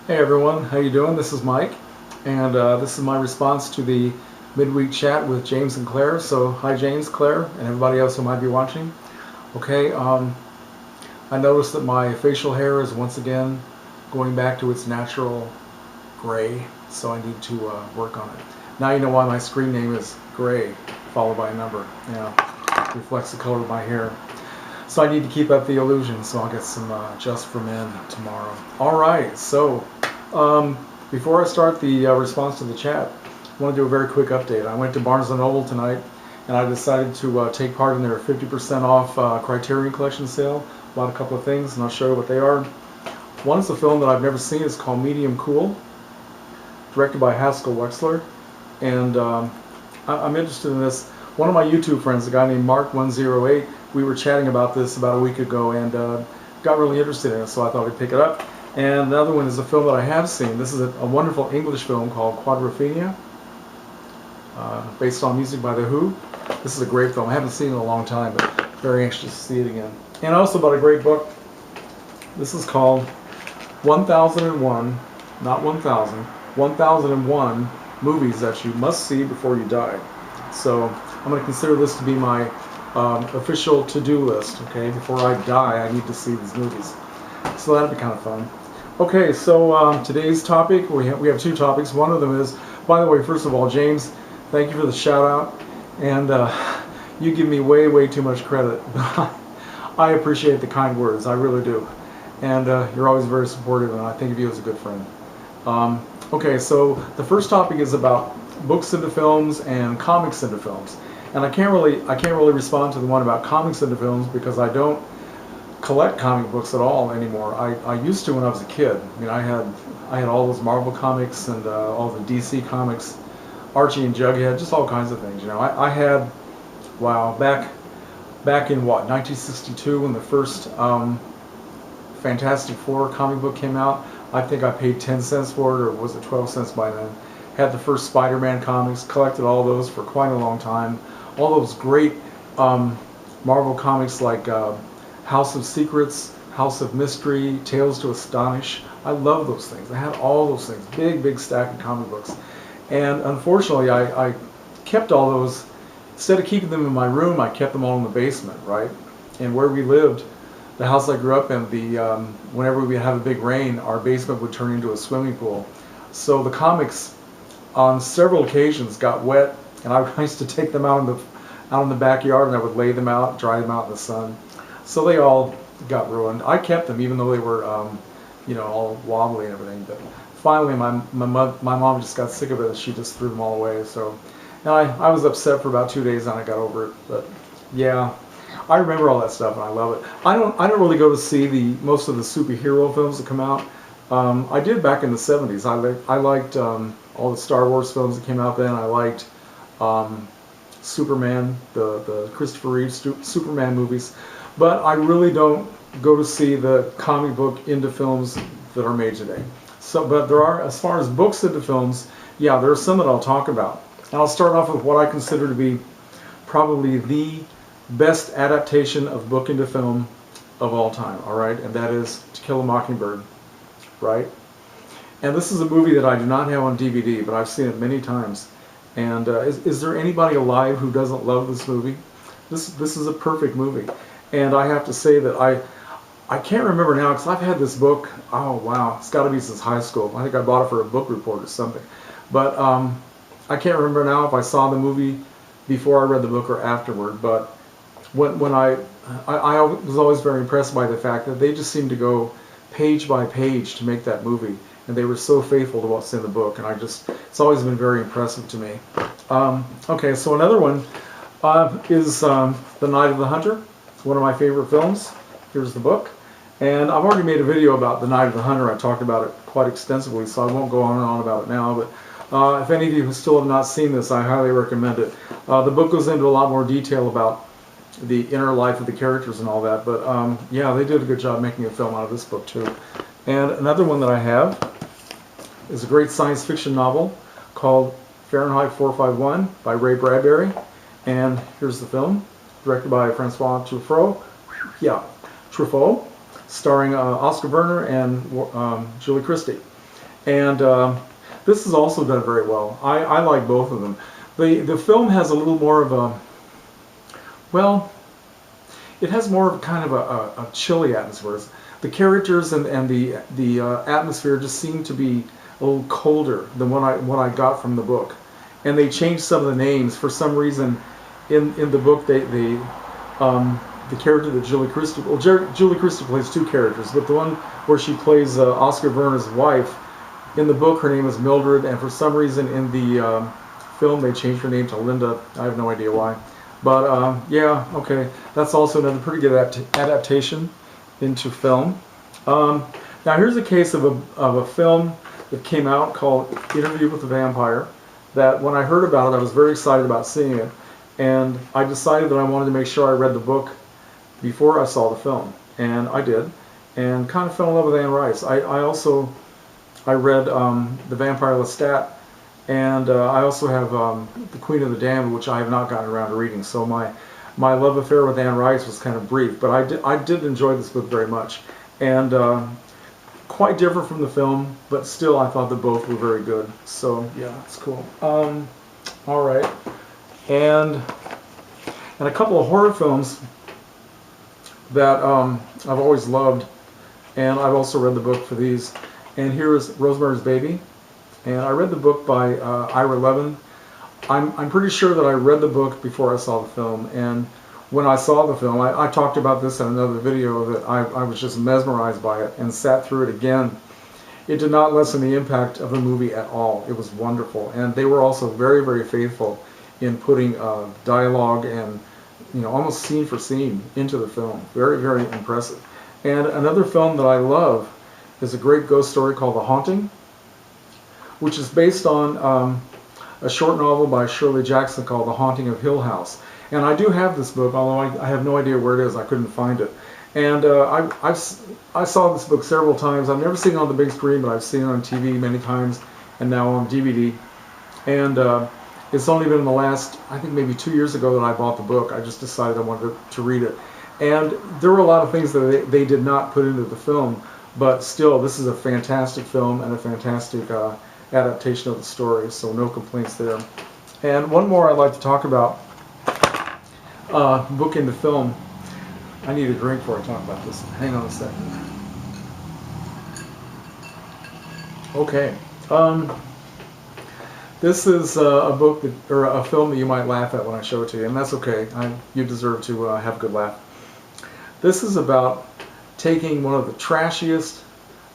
Hey everyone, how you doing? This is Mike, and this is my response to the Midweek Chat with James and Claire. So hi James, Claire, and everybody else who might be watching. Okay, I noticed that my facial hair is once again going back to its natural gray, so I need to work on it. Now you know why my screen name is gray, followed by a number. Yeah, reflects the color of my hair. So I need to keep up the illusion, so I'll get some Just for Men tomorrow. Alright, so before I start the response to the chat, I want to do a very quick update. I went to Barnes & Noble tonight, and I decided to take part in their 50% off Criterion Collection sale. Bought a couple of things, and I'll show you what they are. One is a film that I've never seen. It's called Medium Cool, directed by Haskell Wexler, and I'm interested in this. One of my YouTube friends, a guy named Mark108, we were chatting about this about a week ago and got really interested in it, so I thought I'd pick it up. And another one is a film that I have seen. This is a wonderful English film called Quadrophenia, based on music by The Who. This is a great film. I haven't seen it in a long time, but very anxious to see it again. And also about a great book. This is called 1001, not 1000, 1001 Movies That You Must See Before You Die. So I'm going to consider this to be my official to-do list. Okay, before I die, I need to see these movies. So that'll be kind of fun. Okay, so today's topic, we have two topics. One of them is, by the way, first of all, James, thank you for the shout out, and you give me way too much credit. I appreciate the kind words, I really do, and you're always very supportive, and I think of you as a good friend. Okay, so the first topic is about books into films and comics into films, and I can't really respond to the one about comics into films because I don't collect comic books at all anymore. I used to when I was a kid. I mean, I had all those Marvel comics and all the DC comics, Archie and Jughead, just all kinds of things. You know, I had, wow, back in what, 1962, when the first Fantastic Four comic book came out. I think I paid 10 cents for it, or was it 12 cents by then. Had the first Spider-Man comics, collected all those for quite a long time. All those great Marvel comics like House of Secrets, House of Mystery, Tales to Astonish. I love those things. I had all those things, big stack of comic books. And unfortunately, I kept all those, instead of keeping them in my room, I kept them all in the basement, right? And where we lived, the house I grew up in, whenever we have a big rain, our basement would turn into a swimming pool. So the comics, on several occasions, got wet, and I used to take them out in the backyard, and I would lay them out, dry them out in the sun. So they all got ruined. I kept them even though they were, you know, all wobbly and everything. But finally, my mom just got sick of it. She just threw them all away. So, and I was upset for about 2 days, and I got over it. But yeah, I remember all that stuff, and I love it. I don't really go to see most of the superhero films that come out. I did back in the 70s. I liked all the Star Wars films that came out then. I liked Superman, the Christopher Reeve Superman movies. But I really don't go to see the comic book into films that are made today. So, but there are, as far as books into films, yeah, there are some that I'll talk about. And I'll start off with what I consider to be probably the best adaptation of book into film of all time, all right? And that is To Kill a Mockingbird, right? And this is a movie that I do not have on DVD, but I've seen it many times. And is there anybody alive who doesn't love this movie? This is a perfect movie. And I have to say that I can't remember now, because I've had this book, oh wow, it's got to be since high school. I think I bought it for a book report or something. But I can't remember now if I saw the movie before I read the book or afterward. But when I was always very impressed by the fact that they just seemed to go page by page to make that movie. And they were so faithful to what's in the book. And it's always been very impressive to me. Okay, so another one is The Night of the Hunter. One of my favorite films. Here's the book. And I've already made a video about The Night of the Hunter. I talked about it quite extensively, so I won't go on and on about it now. But if any of you who still have not seen this, I highly recommend it. The book goes into a lot more detail about the inner life of the characters and all that. But yeah, they did a good job making a film out of this book too. And another one that I have is a great science fiction novel called Fahrenheit 451 by Ray Bradbury. And here's the film, directed by Francois Truffaut. Yeah, Truffaut, starring Oscar Werner and Julie Christie. And this is also done very well. I like both of them. The film has a little more of a, well, it has more of kind of a chilly atmosphere. The characters and the atmosphere just seem to be a little colder than what I got from the book. And they changed some of the names for some reason. In the book, the character that Julie Christie, well, Julie Christie plays two characters, but the one where she plays Oscar Werner's wife, in the book her name is Mildred, and for some reason in the film they changed her name to Linda. I have no idea why. But yeah, okay, that's also another pretty good adaptation into film. Now here's a case of a film that came out called Interview with the Vampire, that when I heard about it I was very excited about seeing it, and I decided that I wanted to make sure I read the book before I saw the film, and I did, and kind of fell in love with Anne Rice. I read The Vampire Lestat, and I also have The Queen of the Damned, which I have not gotten around to reading. So my love affair with Anne Rice was kind of brief, but I did enjoy this book very much, and quite different from the film, but still I thought that both were very good. So yeah, it's cool. All right, and a couple of horror films that I've always loved, and I've also read the book for these. And here is Rosemary's Baby, and I read the book by Ira Levin. I'm pretty sure that I read the book before I saw the film, and when I saw the film, I talked about this in another video, that I was just mesmerized by it and sat through it again. It did not lessen the impact of the movie at all. It was wonderful, and they were also very, very faithful in putting dialogue and, you know, almost scene for scene into the film. Very, very impressive. And another film that I love is a great ghost story called The Haunting, which is based on a short novel by Shirley Jackson called The Haunting of Hill House. And I do have this book, although I have no idea where it is. I couldn't find it. And I saw this book several times. I've never seen it on the big screen, but I've seen it on TV many times, and now on DVD. And it's only been in the last, I think maybe 2 years ago, that I bought the book. I just decided I wanted to read it. And there were a lot of things that they did not put into the film, but still, this is a fantastic film and a fantastic adaptation of the story, so no complaints there. And one more I'd like to talk about, book into film. I need a drink before I talk about this. Hang on a second. Okay. This is a book that, or a film that you might laugh at when I show it to you, and that's okay. You deserve to have a good laugh. This is about taking one of the trashiest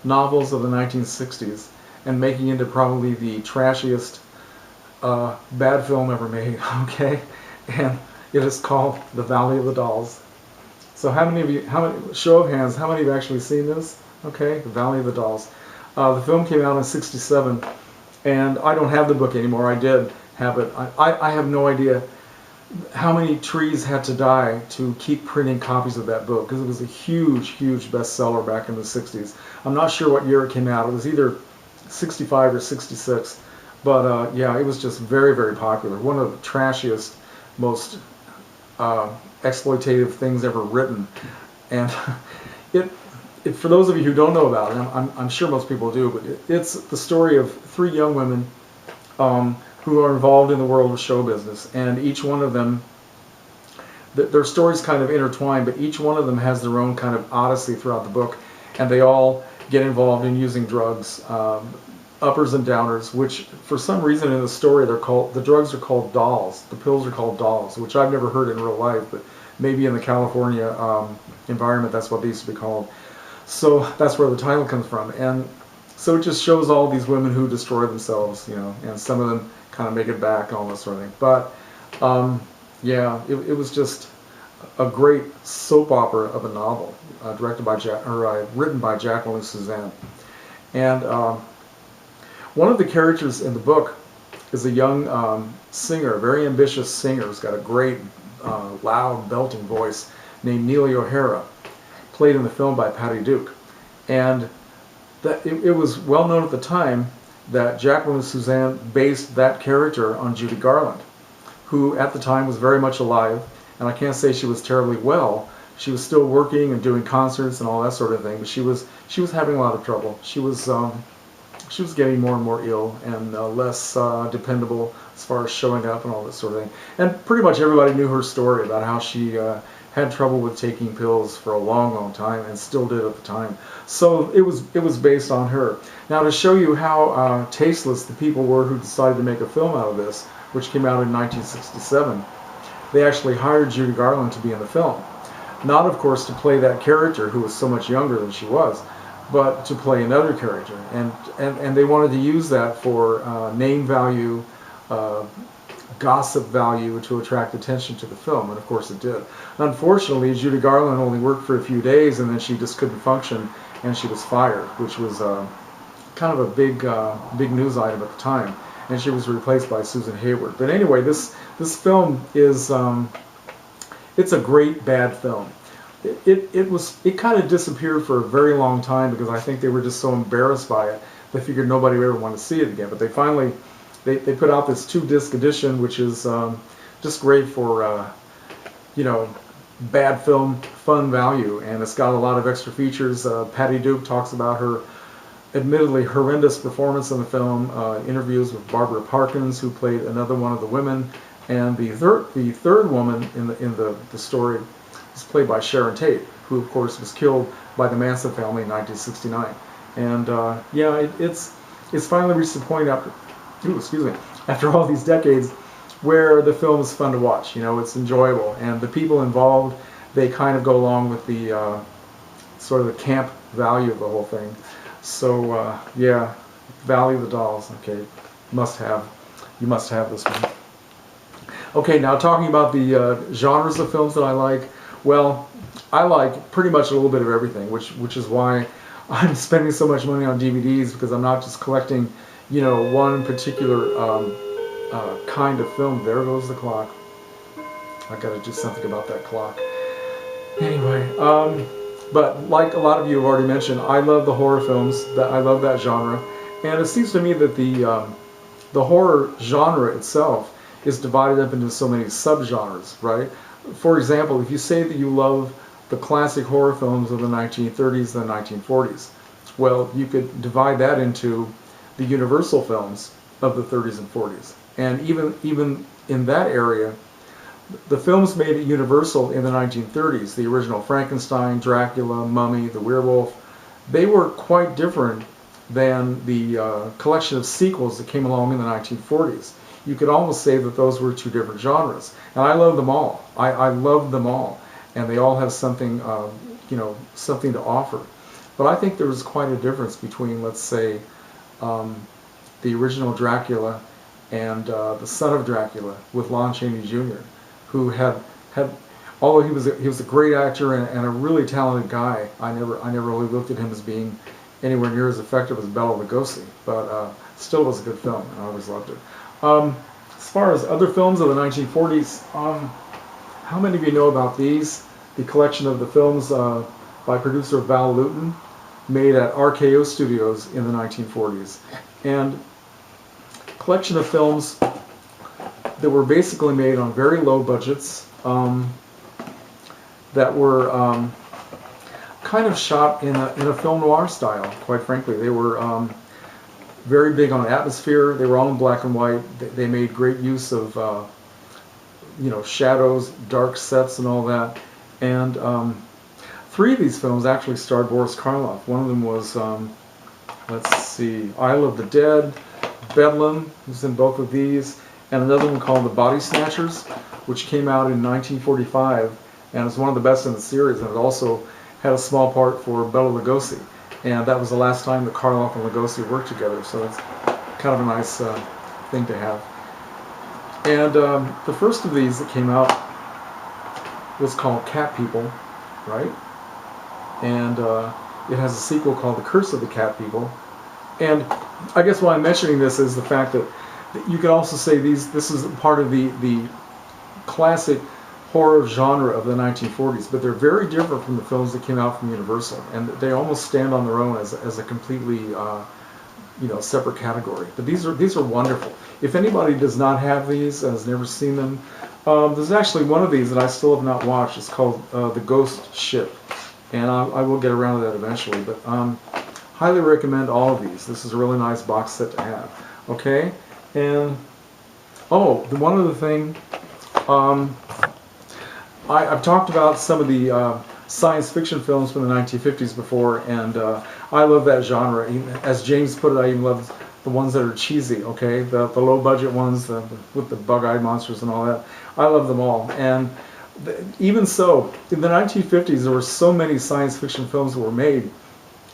novels of the 1960s and making it into probably the trashiest bad film ever made. Okay, and it is called The Valley of the Dolls. So how many of you, show of hands, how many of you have actually seen this? Okay, The Valley of the Dolls. The film came out in '67, and I don't have the book anymore. I did have it. I have no idea how many trees had to die to keep printing copies of that book, because it was a huge, huge bestseller back in the 60s. I'm not sure what year it came out. It was either 65 or 66. But yeah, it was just very, very popular. One of the trashiest, most exploitative things ever written. And for those of you who don't know about it, I'm sure most people do, but it's the story of three young women who are involved in the world of show business. And each one of them, their stories kind of intertwine, but each one of them has their own kind of odyssey throughout the book. And they all get involved in using drugs, uppers and downers, which for some reason in the story the drugs are called dolls. The pills are called dolls, which I've never heard in real life, but maybe in the California environment that's what they used to be called. So that's where the title comes from. And so it just shows all these women who destroy themselves, you know, and some of them kind of make it back and all that sort of thing. But yeah, it was just a great soap opera of a novel, written by Jacqueline Suzanne. And one of the characters in the book is a young singer, a very ambitious singer who's got a great, loud, belting voice, named Neely O'Hara, played in the film by Patty Duke. And it was well known at the time that Jacqueline Suzanne based that character on Judy Garland, who at the time was very much alive, and I can't say she was terribly well. She was still working and doing concerts and all that sort of thing, but she was having a lot of trouble. She was she was getting more and more ill and less dependable as far as showing up and all this sort of thing. And pretty much everybody knew her story about how she had trouble with taking pills for a long, long time and still did at the time. So it was based on her. Now, to show you how tasteless the people were who decided to make a film out of this, which came out in 1967, they actually hired Judy Garland to be in the film. Not, of course, to play that character who was so much younger than she was, but to play another character. And they wanted to use that for name value, gossip value, to attract attention to the film, and of course it did. Unfortunately, Judy Garland only worked for a few days, and then she just couldn't function, and she was fired, which was kind of a big news item at the time. And she was replaced by Susan Hayward. But anyway, this film is it's a great bad film. It kind of disappeared for a very long time because I think they were just so embarrassed by it. They figured nobody would ever want to see it again. But they finally they put out this 2-disc edition, which is just great for bad film fun value, and it's got a lot of extra features. Patty Duke talks about her admittedly horrendous performance in the film, interviews with Barbara Parkins, who played another one of the women, and the third woman in the story is played by Sharon Tate, who of course was killed by the Manson family in 1969. And it's finally reached the point after all these decades where the film is fun to watch. It's enjoyable, and the people involved, they kind of go along with the sort of the camp value of the whole thing. So yeah, Valley of the Dolls. Okay, you must have this one. Okay, now talking about the genres of films that I like. Well, I like pretty much a little bit of everything, which is why I'm spending so much money on DVDs, because I'm not just collecting, one particular kind of film. There goes the clock. I got to do something about that clock. Anyway, but like a lot of you have already mentioned, I love the horror films. I love that genre, and it seems to me that the horror genre itself is divided up into so many subgenres, right? For example, if you say that you love the classic horror films of the 1930s and the 1940s, well, you could divide that into the Universal films of the 30s and 40s. And even in that area, the films made at Universal in the 1930s, the original Frankenstein, Dracula, Mummy, The Werewolf, they were quite different than the collection of sequels that came along in the 1940s. You could almost say that those were two different genres. And I love them all. I love them all. And they all have something, something to offer. But I think there was quite a difference between, let's say, the original Dracula and the Son of Dracula with Lon Chaney Jr., who had although he was a great actor and a really talented guy, I never really looked at him as being anywhere near as effective as Bela Lugosi, but still was a good film, and I always loved it. As far as other films of the 1940s, how many of you know about these? The collection of the films by producer Val Lewton, made at RKO Studios in the 1940s. And collection of films that were basically made on very low budgets, that were kind of shot in a film noir style, quite frankly. They were very big on atmosphere. They were all in black and white. They made great use of shadows, dark sets, and all that. And 3 of these films actually starred Boris Karloff. One of them was, let's see, Isle of the Dead, Bedlam, who's in both of these, and another one called The Body Snatchers, which came out in 1945, and it's one of the best in the series, and it also had a small part for Bela Lugosi. And that was the last time that Karloff and Lugosi worked together, so that's kind of a nice thing to have. And the first of these that came out was called Cat People, right? And it has a sequel called The Curse of the Cat People. And I guess why I'm mentioning this is the fact that you could also say this is part of the classic horror genre of the 1940s, but they're very different from the films that came out from Universal, and they almost stand on their own as a completely separate category. But these are wonderful. If anybody does not have these, has never seen them, there's actually one of these that I still have not watched. It's called The Ghost Ship, and I will get around to that eventually. But highly recommend all of these. This is a really nice box set to have. Okay, and oh, the one other thing, I've talked about some of the science fiction films from the 1950s before, and I love that genre. As James put it, I even love the ones that are cheesy, okay? The low budget ones with the bug-eyed monsters and all that. I love them all. And even so, in the 1950s, there were so many science fiction films that were made,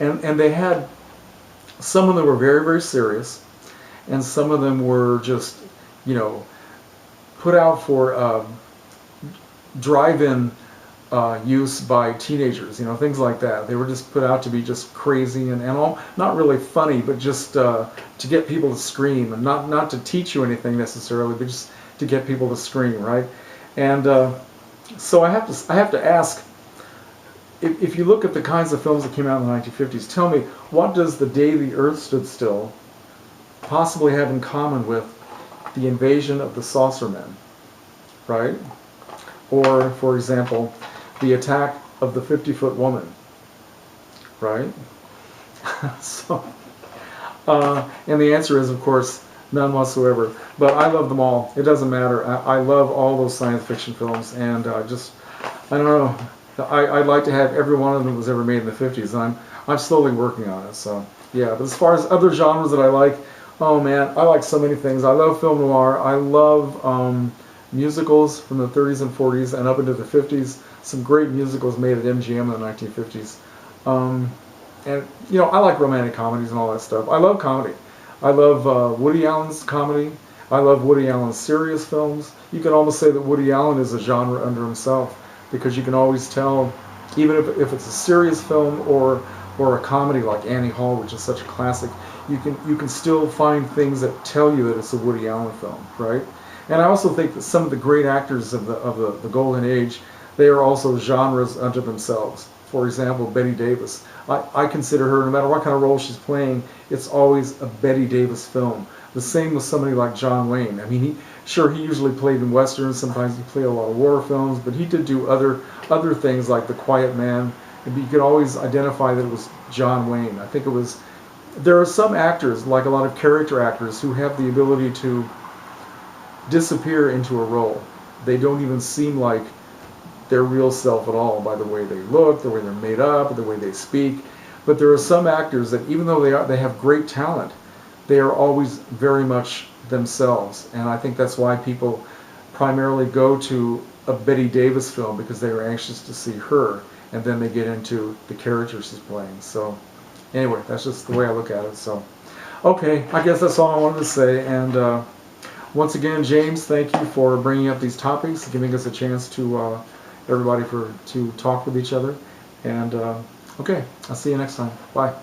and they had, some of them were very, very serious, and some of them were just, you know, put out for drive-in use by teenagers, you know, things like that. They were just put out to be just crazy and all, not really funny, but just to get people to scream, and not to teach you anything necessarily, but just to get people to scream, right? And so I have to ask, if you look at the kinds of films that came out in the 1950s, tell me, what does The Day the Earth Stood Still possibly have in common with The Invasion of the Saucermen, right? Or, for example, The Attack of the 50-Foot Woman, right? So, and the answer is, of course, none whatsoever. But I love them all. It doesn't matter. I love all those science fiction films, and I don't know. I'd like to have every one of them that was ever made in the 50s, and I'm slowly working on it. So, yeah. But as far as other genres that I like, oh man, I like so many things. I love film noir. I love musicals from the 30s and 40s and up into the 50s. Some great musicals made at MGM in the 1950s. And, you know, I like romantic comedies and all that stuff. I love comedy. I love Woody Allen's comedy. I love Woody Allen's serious films. You can almost say that Woody Allen is a genre unto himself, because you can always tell, even if it's a serious film or a comedy like Annie Hall, which is such a classic, you can still find things that tell you that it's a Woody Allen film, right? And I also think that some of the great actors of the golden age, they are also genres unto themselves. For example, Bette Davis. I consider her, no matter what kind of role she's playing, it's always a Bette Davis film. The same with somebody like John Wayne. I mean, he usually played in westerns. Sometimes he played a lot of war films, but he did do other things like The Quiet Man. And you could always identify that it was John Wayne. I think it was. There are some actors, like a lot of character actors, who have the ability to disappear into a role. They don't even seem like their real self at all, by the way they look, the way they're made up, the way they speak. But there are some actors that, even though they have great talent, they are always very much themselves. And I think that's why people primarily go to a Bette Davis film, because they are anxious to see her, and then they get into the character she's playing. So anyway, that's just the way I look at it. So okay, I guess that's all I wanted to say. And once again, James, thank you for bringing up these topics, giving us a chance to everybody to talk with each other. And okay, I'll see you next time. Bye.